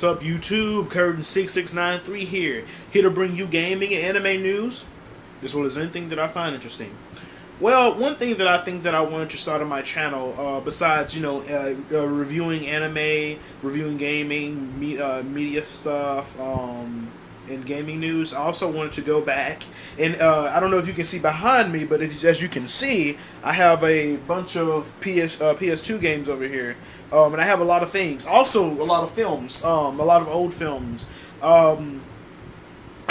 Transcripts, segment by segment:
What's up, YouTube? Curtain6693 here to bring you gaming and anime news. This one is anything that I find interesting. Well, one thing that I think that I wanted to start on my channel, besides reviewing anime, reviewing gaming, media stuff, and gaming news, I also wanted to go back and I don't know if you can see behind me, but as you can see, I have a bunch of PS2 games over here, and I have a lot of things. Also, a lot of films, a lot of old films. I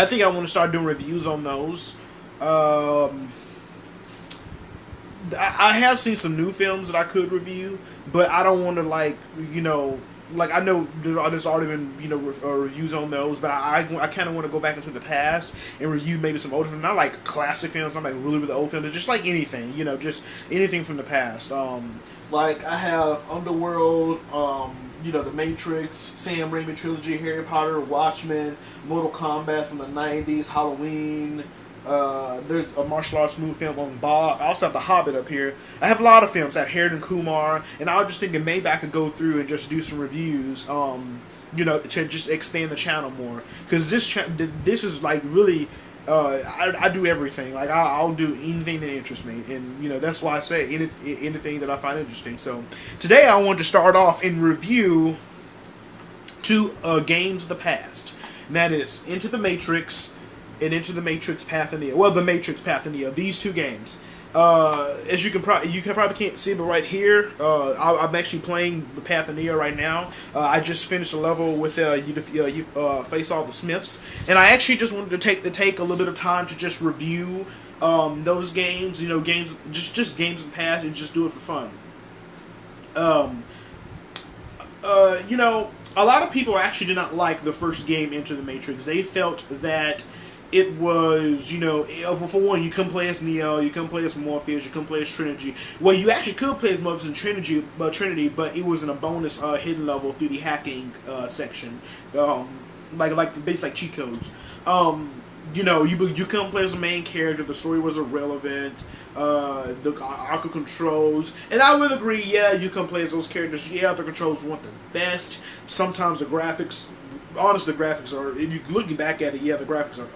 think I want to start doing reviews on those. I have seen some new films that I could review, but I don't want to I know there's already been reviews on those, but I kind of want to go back into the past and review maybe some older films, not like classic films, not like really old films, just like anything, just anything from the past. Like I have Underworld, The Matrix, Sam Raimi trilogy, Harry Potter, Watchmen, Mortal Kombat from the '90s, Halloween. There's a martial arts movie film on Bob. I also have The Hobbit up here. I have a lot of films. I have Harold and Kumar, and I was just thinking maybe I could go through and just do some reviews. To just expand the channel more, because this is like really. I do everything. Like I'll do anything that interests me, and that's why I say anything that I find interesting. So today I want to start off and review two games of the past, and that is Into the Matrix and Into the Matrix Path of Neo. Well, the Matrix Path of Neo. These two games. As you probably can't see, but right here, I'm actually playing the Path of Neo right now. I just finished a level with you face all the Smiths, and I actually just wanted to take a little bit of time to just review those games. Games just games of the past, and just do it for fun. A lot of people actually did not like the first game, Into the Matrix. They felt that it was, for one, you couldn't play as Neo, you couldn't play as Morpheus, you couldn't play as Trinity. Well, you actually could play as Morpheus and Trinity, but it was in a bonus hidden level through the hacking section, basically like cheat codes. You couldn't play as the main character. The story was irrelevant. The arc of controls, and I will agree. Yeah, you can play as those characters. Yeah, the controls weren't the best. Sometimes the graphics. Honestly, the graphics are. And you looking back at it, yeah, the graphics are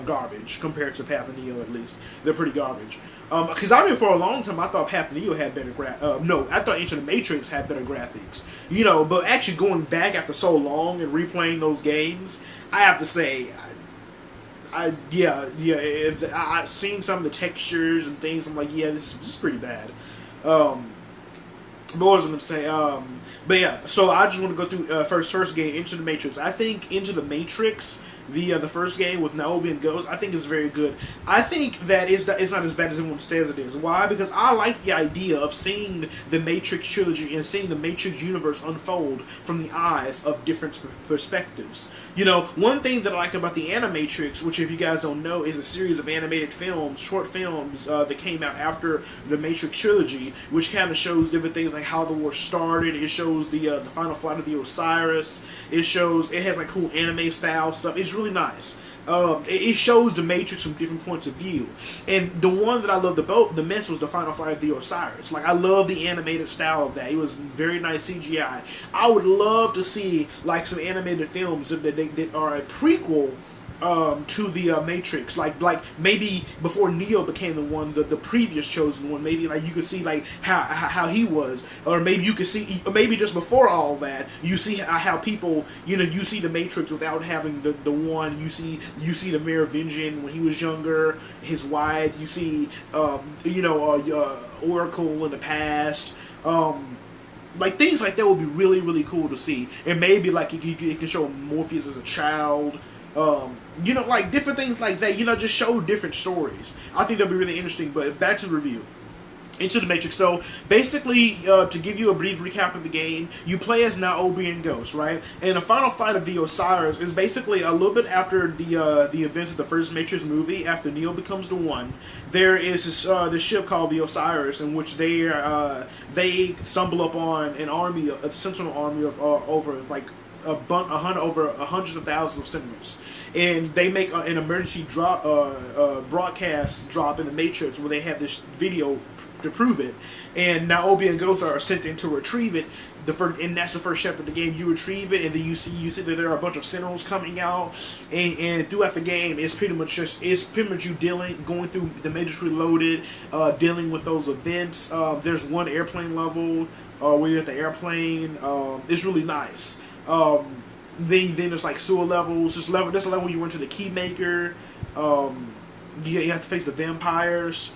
garbage compared to Path of Neo. At least they're pretty garbage. Because I mean, for a long time, I thought Path of Neo had better I thought Into the Matrix had better graphics. But actually going back after so long and replaying those games, I have to say, I've seen some of the textures and things. I'm like, yeah, this is pretty bad. What was I going to say? But yeah, so I just want to go through first game, Into the Matrix. I think Into the Matrix, the first game with Niobe and Ghost, I think is very good. I think that it's not as bad as everyone says it is. Why? Because I like the idea of seeing the Matrix trilogy and seeing the Matrix universe unfold from the eyes of different perspectives. One thing that I like about the Animatrix, which if you guys don't know, is a series of animated films, short films that came out after the Matrix trilogy, which kind of shows different things like how the war started. It shows the final flight of the Osiris. It has like cool anime style stuff. It's really nice. It shows the Matrix from different points of view, and the one that I loved the best was the final fight of the Osiris. Like I love the animated style of that. It was very nice CGI. I would love to see like some animated films that are a prequel to the Matrix, like maybe before Neo became the previous chosen one. Maybe like you could see like how he was, or maybe you could see, or maybe just before all that, you see how people, you see the Matrix without having the one. You see the Merovingian when he was younger, his wife. You see Oracle in the past. Like things like that would be really, really cool to see, and maybe like it can show Morpheus as a child. Like different things like that, just show different stories. I think that'd be really interesting. But back to the review. Into the Matrix. So basically, to give you a brief recap of the game, you play as Niobe and Ghost, right? And the final fight of the Osiris is basically a little bit after the events of the first Matrix movie. After Neo becomes the One, there is this ship called the Osiris, in which they stumble upon an army, a sentinel army of over like hundreds of thousands of Sentinels, and they make an emergency broadcast drop in the Matrix where they have this video to prove it, and Niobe and Ghost are sent in to retrieve it, and that's the first chapter of the game. You retrieve it, and then you see that there are a bunch of sentinels coming out, and throughout the game, it's pretty much you going through the Matrix Reloaded, dealing with those events. There's one airplane level where you're at the airplane. It's really nice. Then there's like sewer levels. There's a level where you run to the Keymaker. You have to face the vampires.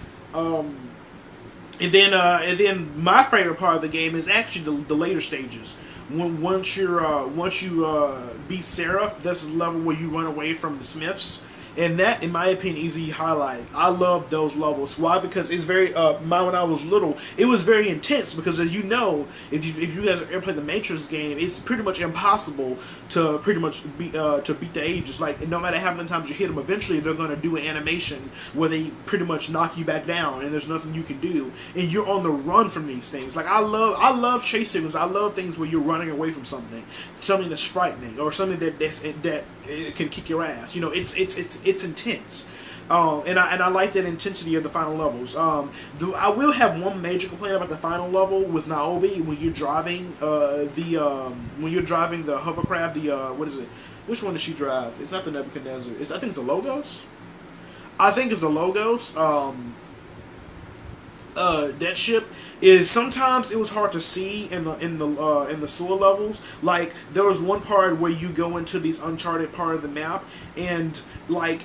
And then my favorite part of the game is actually the later stages. Once you beat Seraph, that's the level where you run away from the Smiths, and that, in my opinion, is the highlight. I love those levels. Why? Because it's very when I was little, it was very intense. Because as you know, if you guys ever played the Matrix game, it's pretty much impossible to beat the Aegis. Like, no matter how many times you hit them, eventually they're gonna do an animation where they pretty much knock you back down, and there's nothing you can do, and you're on the run from these things. Like, I love chase sequences. I love things where you're running away from something that's frightening, or something that it can kick your ass. It's intense. And I like that intensity of the final levels. I will have one major complaint about the final level with Niobe when you're driving the hovercraft. What is it? Which one does she drive? It's not the Nebuchadnezzar. I think it's the Logos. I think it's the Logos. That ship is sometimes it was hard to see in the sewer levels. Like, there was one part where you go into these uncharted part of the map, and like,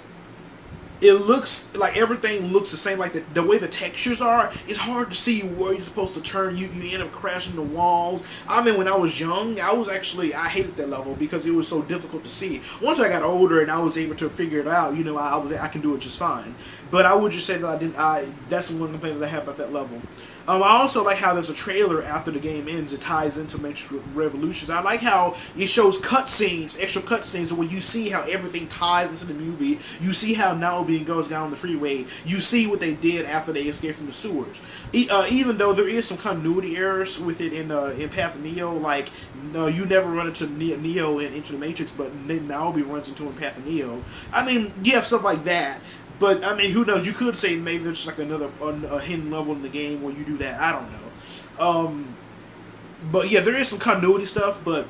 it looks like everything looks the same. Like, the way the textures are, it's hard to see where you're supposed to turn. You end up crashing the walls. I mean, when I was young, I hated that level because it was so difficult to see. Once I got older and I was able to figure it out, I can do it just fine. But I would just say that that's one complaint that I have about that level. I also like how there's a trailer after the game ends. It ties into Matrix Revolutions. I like how it shows cutscenes, extra cutscenes, where you see how everything ties into the movie. You see how Niobe and Ghost got on the freeway. You see what they did after they escaped from the sewers. Even though there is some continuity errors with it in Path of Neo, like, no, you never run into Neo in Into the Matrix, but Niobe runs into him in Path of Neo. I mean, you have stuff like that. But, I mean, who knows? You could say maybe there's like another a hidden level in the game where you do that. I don't know. But yeah, there is some continuity stuff, but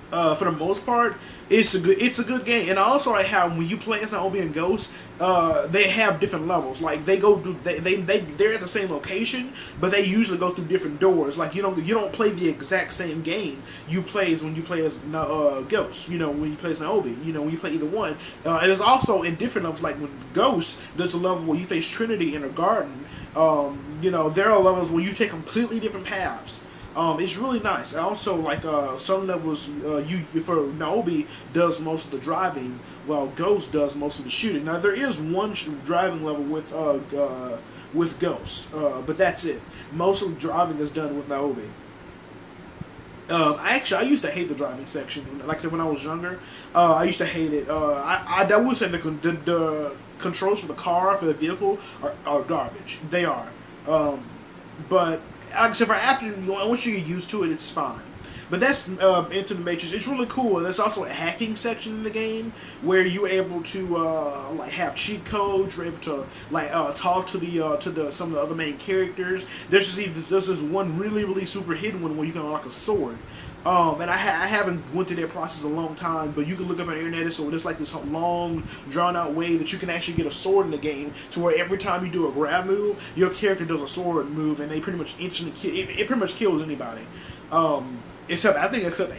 for the most part, it's a good game. And I also like how when you play as Niobe and Ghost, they have different levels. Like, they're at the same location, but they usually go through different doors. Like, you don't play the exact same game you play as when you play as Ghost. When you play as Niobe. When you play either one. And there's also in different levels, like with Ghost, there's a level where you face Trinity in a garden. There are levels where you take completely different paths. It's really nice. Also, like, some levels, for Niobe does most of the driving, while Ghost does most of the shooting. Now, there is one driving level with Ghost, but that's it. Most of the driving is done with Niobe. I used to hate the driving section. Like I said, when I was younger, I used to hate it. I would say the controls for the car, for the vehicle, are garbage. They are. But except for once you get used to it, it's fine. But that's Into the Matrix. It's really cool. And there's also a hacking section in the game where you're able to have cheat codes. You're able to talk to some of the other main characters. There's this one really super hidden one where you can unlock a sword. And I haven't went through that process in a long time, but you can look up on the internet, so there's like this long, drawn-out way that you can actually get a sword in the game, to where every time you do a grab move, your character does a sword move, and they pretty much instantly kill. It pretty much kills anybody, except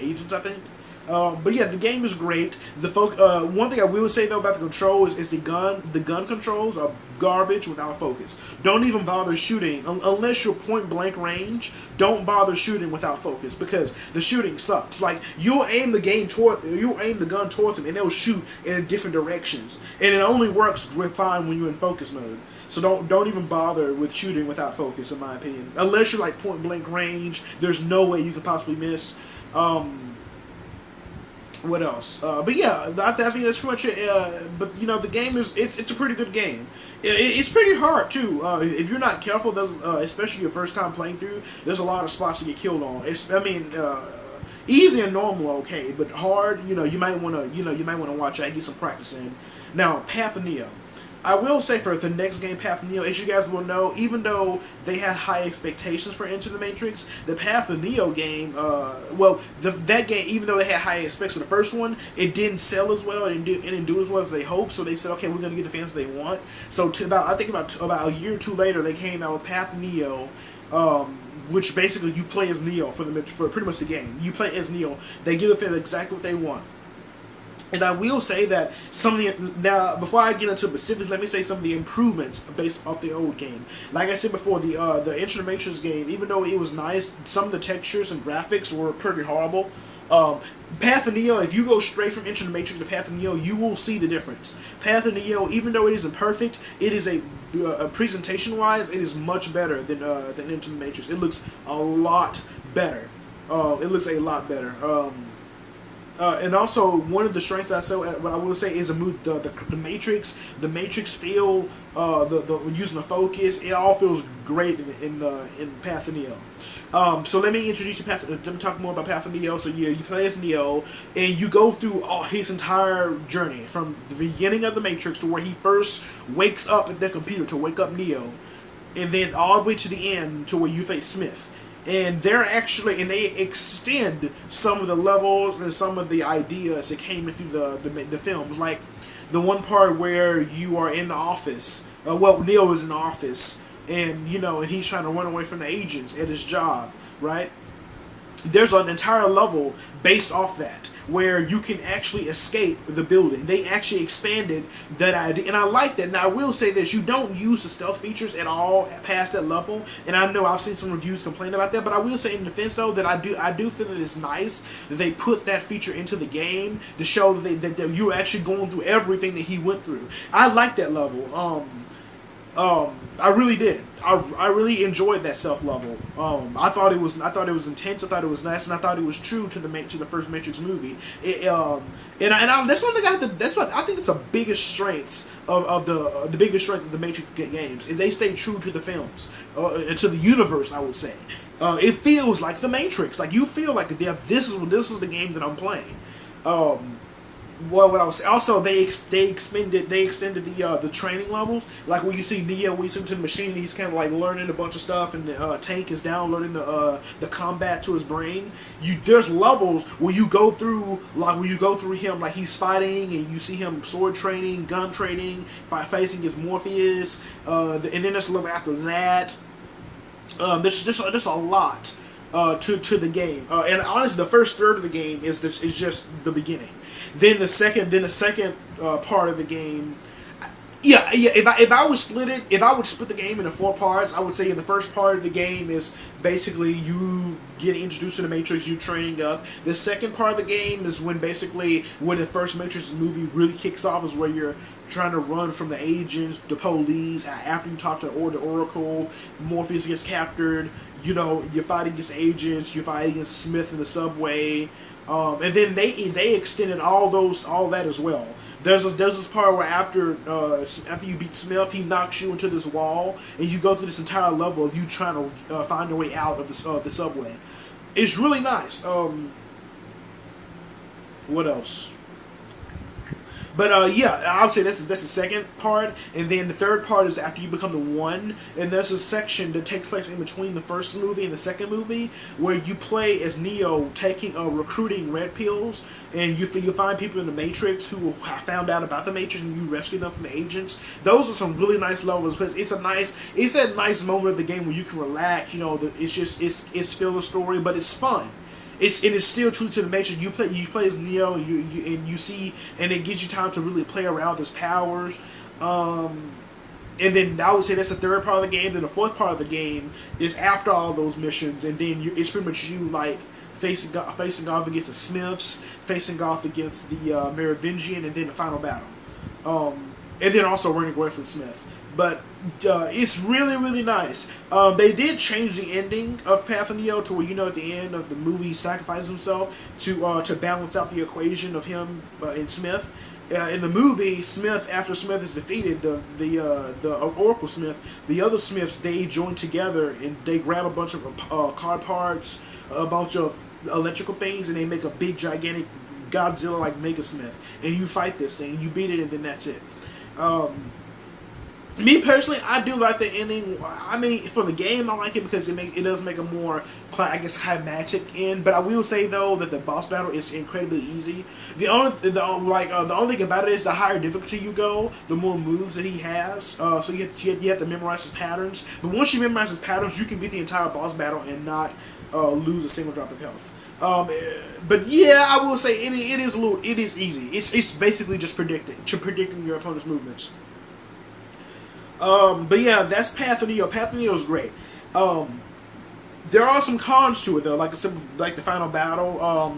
agents, I think. But yeah, the game is great. One thing I will say though about the controls is the gun controls are garbage without focus. Don't even bother shooting unless you're point blank range. Don't bother shooting without focus, because the shooting sucks. Like, you'll aim the gun towards them and they'll shoot in different directions, and it only works fine when you're in focus mode. So don't even bother with shooting without focus, in my opinion. Unless you're like point blank range, there's no way you can possibly miss. What else? But yeah, I think that's pretty much it. But the game it's a pretty good game. It's pretty hard too. If you're not careful, especially your first time playing through, there's a lot of spots to get killed on. Easy and normal, okay, but hard, you might want to watch out, get some practice in. Now, Path of Neo. I will say for the next game, Path of Neo, as you guys will know, even though they had high expectations for Into the Matrix, the Path of Neo game, that game, even though they had high expectations for the first one, it didn't sell as well. It didn't do as well as they hoped. So they said, okay, we're going to get the fans what they want. So about a year or two later, they came out with Path of Neo. Which basically you play as Neo for pretty much the game. You play as Neo. They give the fans exactly what they want. And I will say that now before I get into specifics, let me say some of the improvements based off the old game. Like I said before, the Into the Matrix game, even though it was nice, some of the textures and graphics were pretty horrible. Path of Neo, if you go straight from Into the Matrix to Path of Neo, you will see the difference. Path of Neo, even though it isn't perfect, it is a presentation wise, it is much better than Into the Matrix. It looks a lot better. It looks a lot better. And also, one of the strengths that what I will say is the Matrix feel, using the focus, it all feels great in Path of Neo. So let me introduce you let me talk more about Path of Neo. So yeah, you play as Neo, and you go through his entire journey from the beginning of the Matrix to where he first wakes up at the computer to wake up Neo, and then all the way to the end to where you face Smith. And they extend some of the levels and some of the ideas that came through the films, like the one part where you are in the office. Neo is in the office, and and he's trying to run away from the agents at his job, right? There's an entire level based off that where you can actually escape the building. They actually expanded that idea, and I like that. Now I will say this: you don't use the stealth features at all past that level, and I know I've seen some reviews complain about that. But I will say in defense though that I do feel that it's nice that they put that feature into the game to show that you're actually going through everything that he went through. I like that level. I really did. I really enjoyed that stealth level. I thought it was intense. I thought it was nice, and I thought it was true to the first Matrix movie. That's one thing that's what I think it's the biggest strengths of the biggest strength of the Matrix games is they stay true to the films, to the universe. I would say it feels like the Matrix. Like you feel like this is the game that I'm playing. What I was also they extended the training levels, like when you see Neo, when you see him to the machine, he's kind of like learning a bunch of stuff, and Tank is downloading the combat to his brain. There's levels where you go through him, like he's fighting, and you see him sword training, gun training, facing his Morpheus, and then there's a level after that. There's a lot to the game, and honestly, the first third of the game is just the beginning. Then the second part of the game, yeah. If I would split the game into 4 parts, I would say the first part of the game is basically you getting introduced to the Matrix, you training up. The second part of the game is when the first Matrix movie really kicks off, is where you're trying to run from the agents, the police. After you talk to the Oracle, Morpheus gets captured. You're fighting against agents. You're fighting against Smith in the subway. And then they extended all that as well. There's this part where after you beat Smith, he knocks you into this wall, and you go through this entire level of you trying to find your way out of the subway. It's really nice. What else? But I would say that's the second part, and then the third part is after you become the One, and there's a section that takes place in between the first movie and the second movie where you play as Neo recruiting red pills, and you find people in the Matrix who found out about the Matrix, and you rescue them from the agents. Those are some really nice levels. It's a nice moment of the game where you can relax. It's still a story, but it's fun. It's still true to the Matrix. You play as Neo, and you see, and it gives you time to really play around with his powers. And then I would say that's the third part of the game. Then the fourth part of the game is after all those missions, and then it's pretty much you like facing off against the Smiths, facing off against the Merovingian, and then the final battle. And then also running away from Smith. But it's really, really nice. They did change the ending of Path of Neo to where, at the end of the movie, he sacrifices himself to balance out the equation of him and Smith. In the movie, after Smith is defeated, the Oracle Smith, the other Smiths, they join together and they grab a bunch of car parts, a bunch of electrical things, and they make a big, gigantic Godzilla-like Mega Smith. And you fight this thing, and you beat it, and then that's it. Me personally, I do like the ending. I mean, for the game, I like it because it does make a more, I guess, climatic end. But I will say though that the boss battle is incredibly easy. The only thing about it is the higher difficulty you go, the more moves that he has. So you have to memorize his patterns. But once you memorize his patterns, you can beat the entire boss battle and not lose a single drop of health. But yeah, I will say it is easy. It's basically just predicting your opponent's movements. But yeah, that's Path of Neo. Path of Neo is great. Um, there are some cons to it though, like the final battle.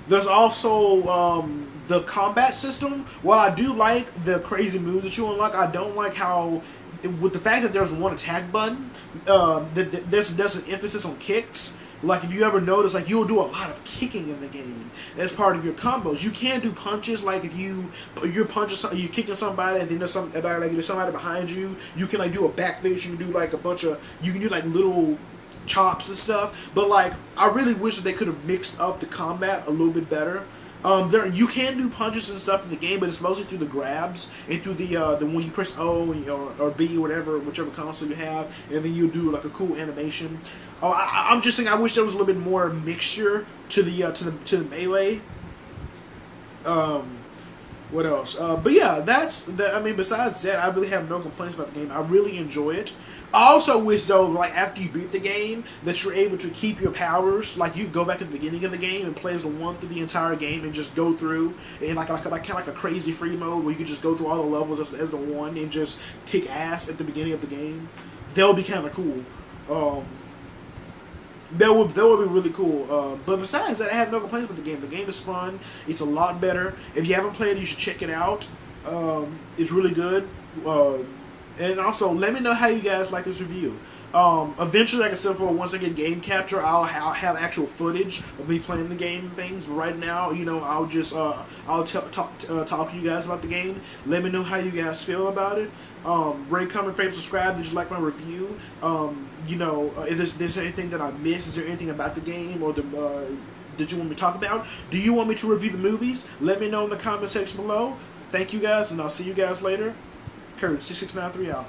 There's also the combat system. While I do like the crazy moves that you unlock, I don't like how with the fact that there's one attack button, there's an emphasis on kicks. Like if you ever notice, like you'll do a lot of kicking in the game as part of your combos. You can do punches, like if you're punching, you kicking somebody, and then there's somebody behind you. You can like do a back fist. You can do like you can do like little chops and stuff. But like I really wish that they could have mixed up the combat a little bit better. There you can do punches and stuff in the game, but it's mostly through the grabs and through the when you press O or B or whichever console you have, and then you do like a cool animation. Oh, I'm just saying I wish there was a little bit more mixture to the melee. Um, what else? But yeah, that's that. I mean, besides that, I really have no complaints about the game. I really enjoy it. I also wish though, like after you beat the game, that you're able to keep your powers. Like you go back at the beginning of the game and play as the one through the entire game and just go through in kind of like a crazy free mode where you can just go through all the levels as the one and just kick ass at the beginning of the game. That would be kind of cool. Um, that would be really cool. But besides that, I have no complaints with the game. The game is fun. It's a lot better. If you haven't played it, you should check it out. It's really good. And also, let me know how you guys like this review. Eventually, like I said, once I get game capture, I'll have actual footage of me playing the game and things. But right now, I'll just talk to you guys about the game. Let me know how you guys feel about it. Rate, comment, favorite, subscribe. Did you like my review? If there's anything that I missed, is there anything about the game or did you want me to talk about? Do you want me to review the movies? Let me know in the comment section below. Thank you guys, and I'll see you guys later. Kurt 6693 out.